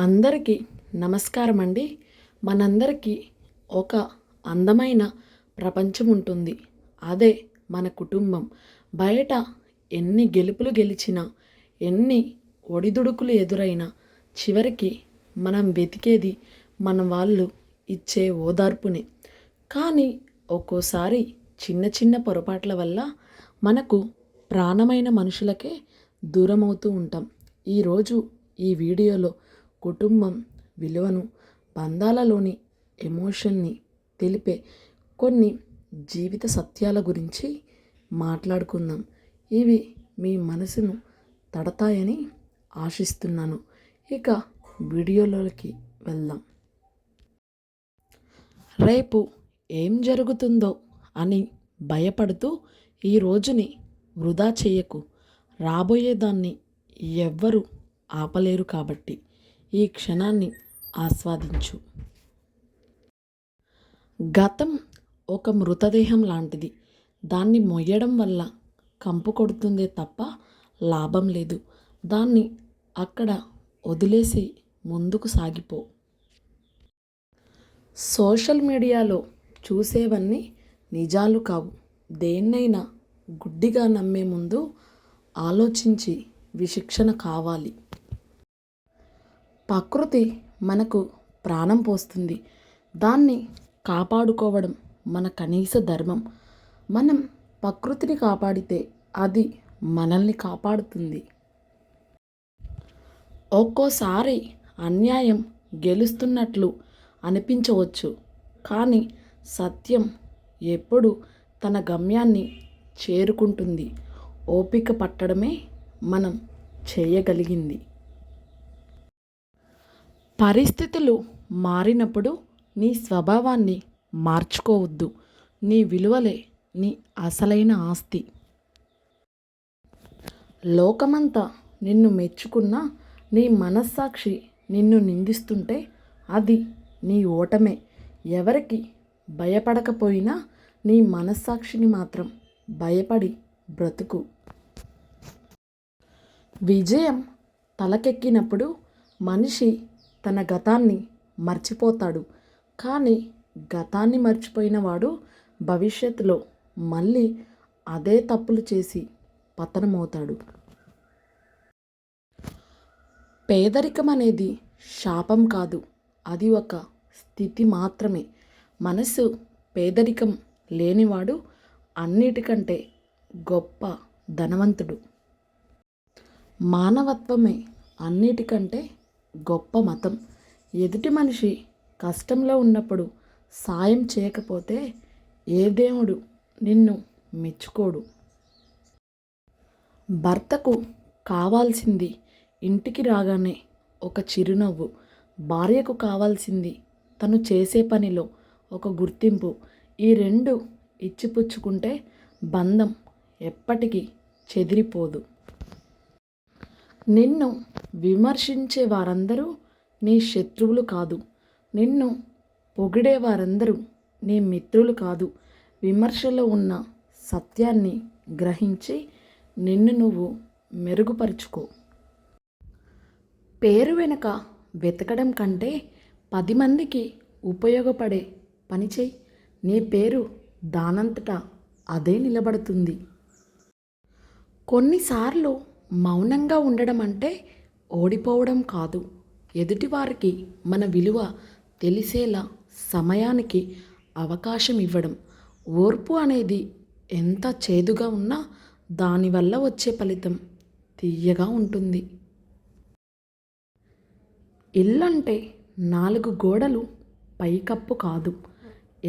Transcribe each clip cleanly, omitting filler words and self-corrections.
అందరికీ నమస్కారం అండి. మనందరికీ ఒక అందమైన ప్రపంచం ఉంటుంది. అదే మన కుటుంబం. బయట ఎన్ని గెలుపులు గెలిచినా, ఎన్ని ఒడిదుడుకులు ఎదురైనా చివరికి మనం వెతికేది మన వాళ్ళు ఇచ్చే ఓదార్పునే. కానీ ఒక్కోసారి చిన్న చిన్న పొరపాట్ల వల్ల మనకు ప్రాణమైన మనుషులకే దూరమవుతూ ఉంటాం. ఈరోజు ఈ వీడియోలో కుటుంబం విలువను, బంధాలలోని ఎమోషన్ని తెలిపే కొన్ని జీవిత సత్యాల గురించి మాట్లాడుకుందాం. ఇవి మీ మనసును తడతాయని ఆశిస్తున్నాను. ఇక వీడియోలోకి వెళ్దాం. రేపు ఏం జరుగుతుందో అని భయపడుతూ ఈ రోజుని వృధా చేయకు. రాబోయేదాన్ని ఎవ్వరూ ఆపలేరు కాబట్టి ఈ క్షణాన్ని ఆస్వాదించు. గతం ఒక మృతదేహం లాంటిది. దాన్ని మొయ్యడం వల్ల కంపు కొడుతుందే తప్ప లాభం లేదు. దాన్ని అక్కడ వదిలేసి ముందుకు సాగిపో. సోషల్ మీడియాలో చూసేవన్నీ నిజాలు కావు. దేన్నైనా గుడ్డిగా నమ్మే ముందు ఆలోచించి విచక్షణ కావాలి. ప్రకృతి మనకు ప్రాణం పోస్తుంది. దాన్ని కాపాడుకోవడం మన కనీస ధర్మం. మనం ప్రకృతిని కాపాడితే అది మనల్ని కాపాడుతుంది. ఒక్కోసారి అన్యాయం గెలుస్తున్నట్లు అనిపించవచ్చు, కానీ సత్యం ఎప్పుడు తన గమ్యాన్ని చేరుకుంటుంది. ఓపిక పట్టడమే మనం చేయగలిగింది. పరిస్థితులు మారినప్పుడు నీ స్వభావాన్ని మార్చుకోవద్దు. నీ విలువలే నీ అసలైన ఆస్తి. లోకమంతా నిన్ను మెచ్చుకున్నా నీ మనస్సాక్షి నిన్ను నిందిస్తుంటే అది నీ ఓటమే. ఎవరికి భయపడకపోయినా నీ మనస్సాక్షిని మాత్రం భయపడి బ్రతుకు. విజయం తలకెక్కినప్పుడు మనిషి తన గతాన్ని మర్చిపోతాడు. కానీ గతాన్ని మర్చిపోయిన వాడు భవిష్యత్తులో మళ్ళీ అదే తప్పులు చేసి పతనమవుతాడు. పేదరికం అనేది శాపం కాదు, అది ఒక స్థితి మాత్రమే. మనసు పేదరికం లేనివాడు అన్నిటికంటే గొప్ప ధనవంతుడు. మానవత్వమే అన్నిటికంటే గొప్ప మతం. ఎదుటి మనిషి కష్టంలో ఉన్నప్పుడు సాయం చేయకపోతే ఏ దేవుడు నిన్ను మెచ్చుకోడు. భర్తకు కావాల్సింది ఇంటికి రాగానే ఒక చిరునవ్వు. భార్యకు కావాల్సింది తను చేసే పనిలో ఒక గుర్తింపు. ఈ రెండు ఇచ్చిపుచ్చుకుంటే బంధం ఎప్పటికీ చెదిరిపోదు. నిన్ను విమర్శించే వారందరూ నీ శత్రువులు కాదు. నిన్ను పొగిడే వారందరూ నీ మిత్రులు కాదు. విమర్శలో ఉన్న సత్యాన్ని గ్రహించి నిన్ను నువ్వు మెరుగుపరుచుకో. పేరు వెనుక వెతకడం కంటే 10 మందికి ఉపయోగపడే పని చెయ్యి. నీ పేరు దానంతటా అదే నిలబడుతుంది. కొన్నిసార్లు మౌనంగా ఉండడం అంటే ఓడిపోవడం కాదు, ఎదుటివారికి మన విలువ తెలిసేలా సమయానికి అవకాశం ఇవ్వడం. ఓర్పు అనేది ఎంత చేదుగా ఉన్నా దానివల్ల వచ్చే ఫలితం తీయగా ఉంటుంది. ఇల్లంటే 4 గోడలు పైకప్పు కాదు.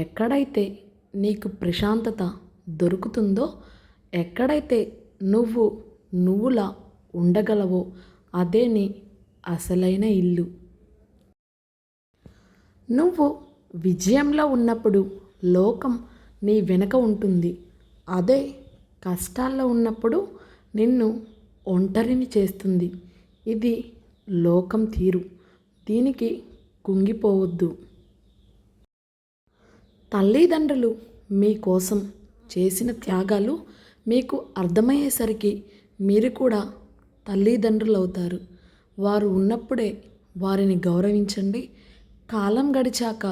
ఎక్కడైతే నీకు ప్రశాంతత దొరుకుతుందో, ఎక్కడైతే నువ్వులా ఉండగలవో అదే నీ అసలైన ఇల్లు. నువ్వు విజయంలో ఉన్నప్పుడు లోకం నీ వెనక ఉంటుంది. అదే కష్టాల్లో ఉన్నప్పుడు నిన్ను ఒంటరిని చేస్తుంది. ఇది లోకం తీరు. దీనికి కుంగిపోవద్దు. తల్లిదండ్రులు మీకోసం చేసిన త్యాగాలు మీకు అర్థమయ్యేసరికి మీరు కూడా తల్లిదండ్రులు అవుతారు. వారు ఉన్నప్పుడే వారిని గౌరవించండి. కాలం గడిచాక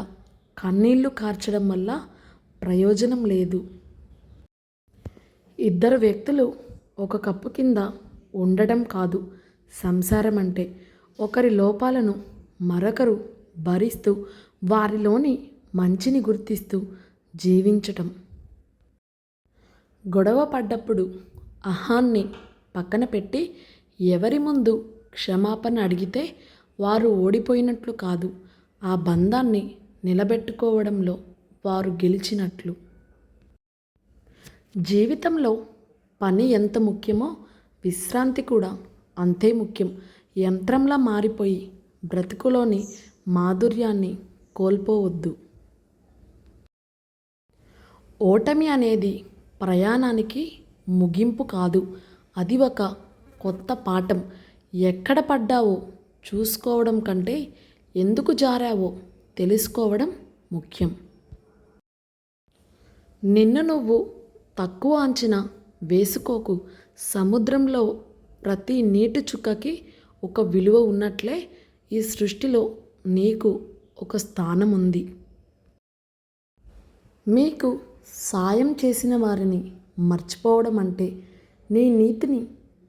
కన్నీళ్లు కార్చడం వల్ల ప్రయోజనం లేదు. ఇద్దరు వ్యక్తులు ఒక కప్పు కింద ఉండడం కాదు సంసారం అంటే. ఒకరి లోపాలను మరొకరు భరిస్తూ వారిలోని మంచిని గుర్తిస్తూ జీవించటం. గొడవ పడ్డప్పుడు అహాన్ని పక్కన పెట్టి ఎవరి ముందు క్షమాపణ అడిగితే వారు ఓడిపోయినట్లు కాదు, ఆ బంధాన్ని నిలబెట్టుకోవడంలో వారు గెలిచినట్లు. జీవితంలో పని ఎంత ముఖ్యమో విశ్రాంతి కూడా అంతే ముఖ్యం. యంత్రంలా మారిపోయి బ్రతుకులోని మాధుర్యాన్ని కోల్పోవద్దు. ఓటమి అనేది ప్రయాణానికి ముగింపు కాదు, అది ఒక కొత్త పాఠం. ఎక్కడ పడ్డావో చూసుకోవడం కంటే ఎందుకు జారావో తెలుసుకోవడం ముఖ్యం. నిన్ను నువ్వు తక్కువ అంచనా వేసుకోకు. సముద్రంలో ప్రతి నీటి చుక్కకి ఒక విలువ ఉన్నట్లే ఈ సృష్టిలో నీకు ఒక స్థానం ఉంది. మీకు సాయం చేసిన వారిని మర్చిపోవడం అంటే నీ నీతిని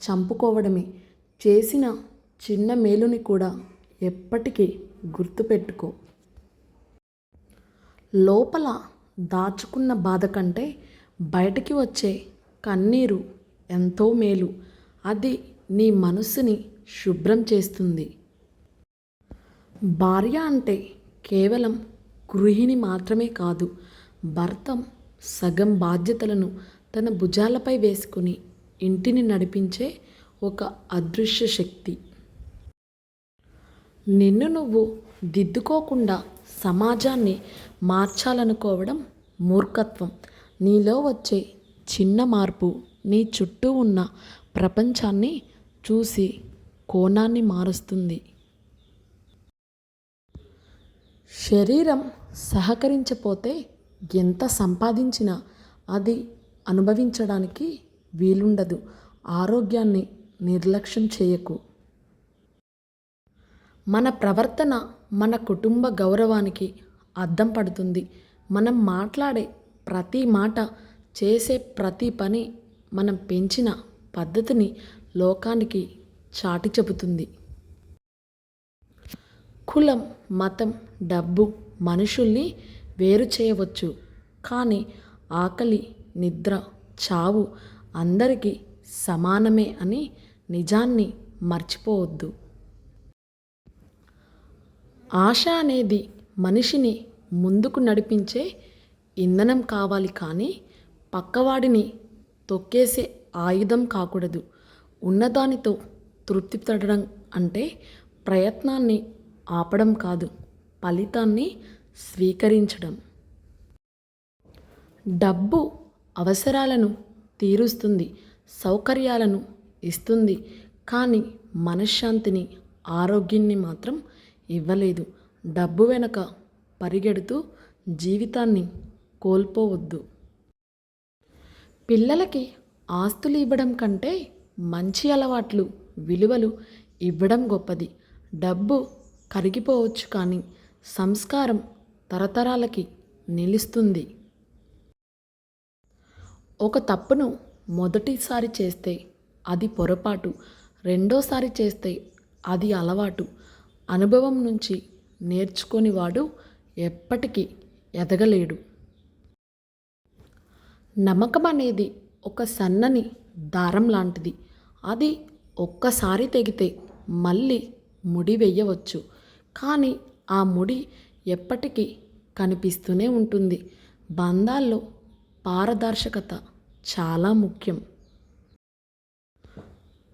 చంపుకోవడమే. చేసిన చిన్న మేలుని కూడా ఎప్పటికీ గుర్తుపెట్టుకో. లోపల దాచుకున్న బాధ కంటే బయటికి వచ్చే కన్నీరు ఎంతో మేలు. అది నీ మనసుని శుభ్రం చేస్తుంది. భార్య అంటే కేవలం గృహిణి మాత్రమే కాదు, భర్త సగం బాధ్యతలను తన భుజాలపై వేసుకుని ఇంటిని నడిపించే ఒక అదృశ్య శక్తి. నిన్ను నువ్వు దిద్దుకోకుండా సమాజాన్ని మార్చాలనుకోవడం మూర్ఖత్వం. నీలో వచ్చే చిన్న మార్పు నీ చుట్టూ ఉన్న ప్రపంచాన్ని చూసి కోణాన్ని మారుస్తుంది. శరీరం సహకరించపోతే ఎంత సంపాదించినా అది అనుభవించడానికి వీలుండదు. ఆరోగ్యాన్ని నిర్లక్ష్యం చేయకు. మన ప్రవర్తన మన కుటుంబ గౌరవానికి అద్దం పడుతుంది. మనం మాట్లాడే ప్రతి మాట, చేసే ప్రతి పని మనం పెంచిన పద్ధతిని లోకానికి చాటి చెబుతుంది. కులం, మతం, డబ్బు మనుషుల్ని వేరు చేయవచ్చు, కానీ ఆకలి, నిద్ర, చావు అందరికీ సమానమే అని నిజాన్ని మర్చిపోవద్దు. ఆశ అనేది మనిషిని ముందుకు నడిపించే ఇంధనం కావాలి, కానీ పక్కవాడిని తొక్కేసే ఆయుధం కాకూడదు. ఉన్నదానితో తృప్తి పడడం అంటే ప్రయత్నాన్ని ఆపడం కాదు, ఫలితాన్ని స్వీకరించడం. డబ్బు అవసరాలను తీరుస్తుంది, సౌకర్యాలను ఇస్తుంది, కానీ మనశ్శాంతిని, ఆరోగ్యాన్ని మాత్రం ఇవ్వలేదు. డబ్బు వెనుక పరిగెడుతూ జీవితాన్ని కోల్పోవద్దు. పిల్లలకి ఆస్తులు ఇవ్వడం కంటే మంచి అలవాట్లు, విలువలు ఇవ్వడం గొప్పది. డబ్బు కరిగిపోవచ్చు, కానీ సంస్కారం తరతరాలకి నిలుస్తుంది. ఒక తప్పును మొదటిసారి చేస్తే అది పొరపాటు, రెండోసారి చేస్తే అది అలవాటు. అనుభవం నుంచి నేర్చుకొని వాడు ఎప్పటికీ ఎదగలేడు. నమ్మకం అనేది ఒక సన్నని దారం లాంటిది. అది ఒక్కసారి తెగితే మళ్ళీ ముడి వేయవచ్చు, కానీ ఆ ముడి ఎప్పటికీ కనిపిస్తూనే ఉంటుంది. బంధాల్లో పారదర్శకత చాలా ముఖ్యం.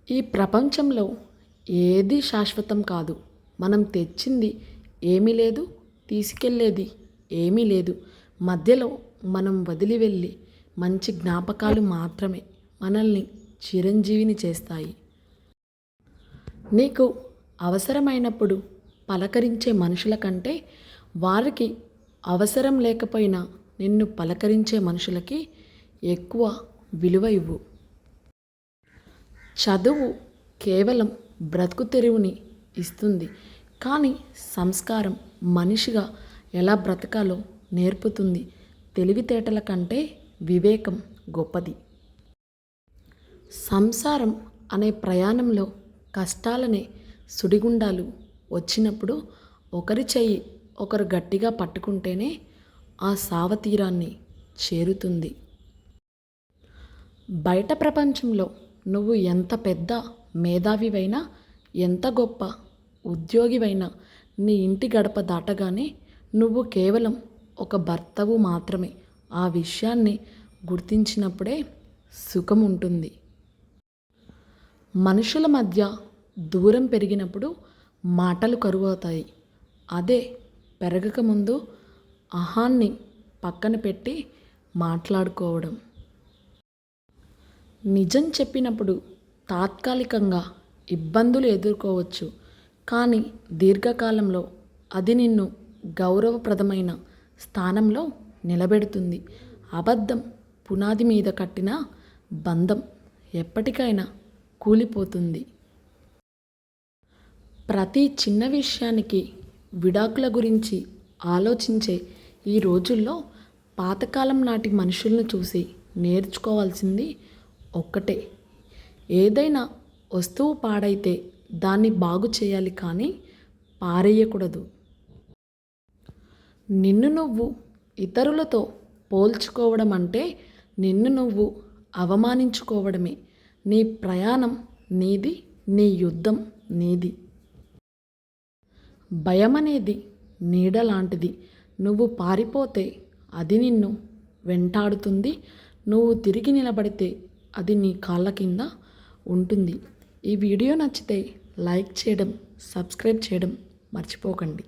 ఈ ప్రపంచంలో ఏది శాశ్వతం కాదు. మనం తెచ్చింది ఏమీ లేదు, తీసుకెళ్ళేది ఏమీ లేదు. మధ్యలో మనం వదిలి వెళ్ళి మంచి జ్ఞాపకాలు మాత్రమే మనల్ని చిరంజీవిని చేస్తాయి. నీకు అవసరమైనప్పుడు పలకరించే మనుషుల కంటే వారికి అవసరం లేకపోయినా నిన్ను పలకరించే మనుషులకి ఎక్కువ విలువ ఇవ్వు. చదువు కేవలం బ్రతుకు తెరువుని ఇస్తుంది, కానీ సంస్కారం మనిషిగా ఎలా బ్రతకాలో నేర్పుతుంది. తెలివితేటల కంటే వివేకం గొప్పది. సంసారం అనే ప్రయాణంలో కష్టాలనే సుడిగుండాలు వచ్చినప్పుడు ఒకరి చెయ్యి ఒకరు గట్టిగా పట్టుకుంటేనే ఆ సావతీరాన్ని చేరుతుంది. బయట ప్రపంచంలో నువ్వు ఎంత పెద్ద మేధావివైనా, ఎంత గొప్ప ఉద్యోగివైనా, నీ ఇంటి గడప దాటగానే నువ్వు కేవలం ఒక భర్తవు మాత్రమే. ఆ విషయాన్ని గుర్తించినప్పుడే సుఖం ఉంటుంది. మనుషుల మధ్య దూరం పెరిగినప్పుడు మాటలు కరువవుతాయి. అదే పెరగకముందు అహాన్ని పక్కన పెట్టి మాట్లాడుకోవడం. నిజం చెప్పినప్పుడు తాత్కాలికంగా ఇబ్బందులు ఎదుర్కోవచ్చు, కానీ దీర్ఘకాలంలో అది నిన్ను గౌరవప్రదమైన స్థానంలో నిలబెడుతుంది. అబద్ధం పునాది మీద కట్టిన బంధం ఎప్పటికైనా కూలిపోతుంది. ప్రతి చిన్న విషయానికి విడాకుల గురించి ఆలోచించే ఈ రోజుల్లో పాతకాలం నాటి మనుషులను చూసి నేర్చుకోవాల్సింది ఒక్కటే: ఏదైనా వస్తువు పాడైతే దాన్ని బాగు చేయాలి, కానీ పారేయకూడదు. నిన్ను నువ్వు ఇతరులతో పోల్చుకోవడం అంటే నిన్ను నువ్వు అవమానించుకోవడమే. నీ ప్రయాణం నీది, నీ యుద్ధం నీది. భయం అనేది నీడ లాంటిది. నువ్వు పారిపోతే అది నిన్ను వెంటాడుతుంది. నువ్వు తిరిగి నిలబడితే అది నీ కాళ్ళ కింద ఉంటుంది. ఈ వీడియో నచ్చితే లైక్ చేయడం, సబ్స్క్రైబ్ చేయడం మర్చిపోకండి.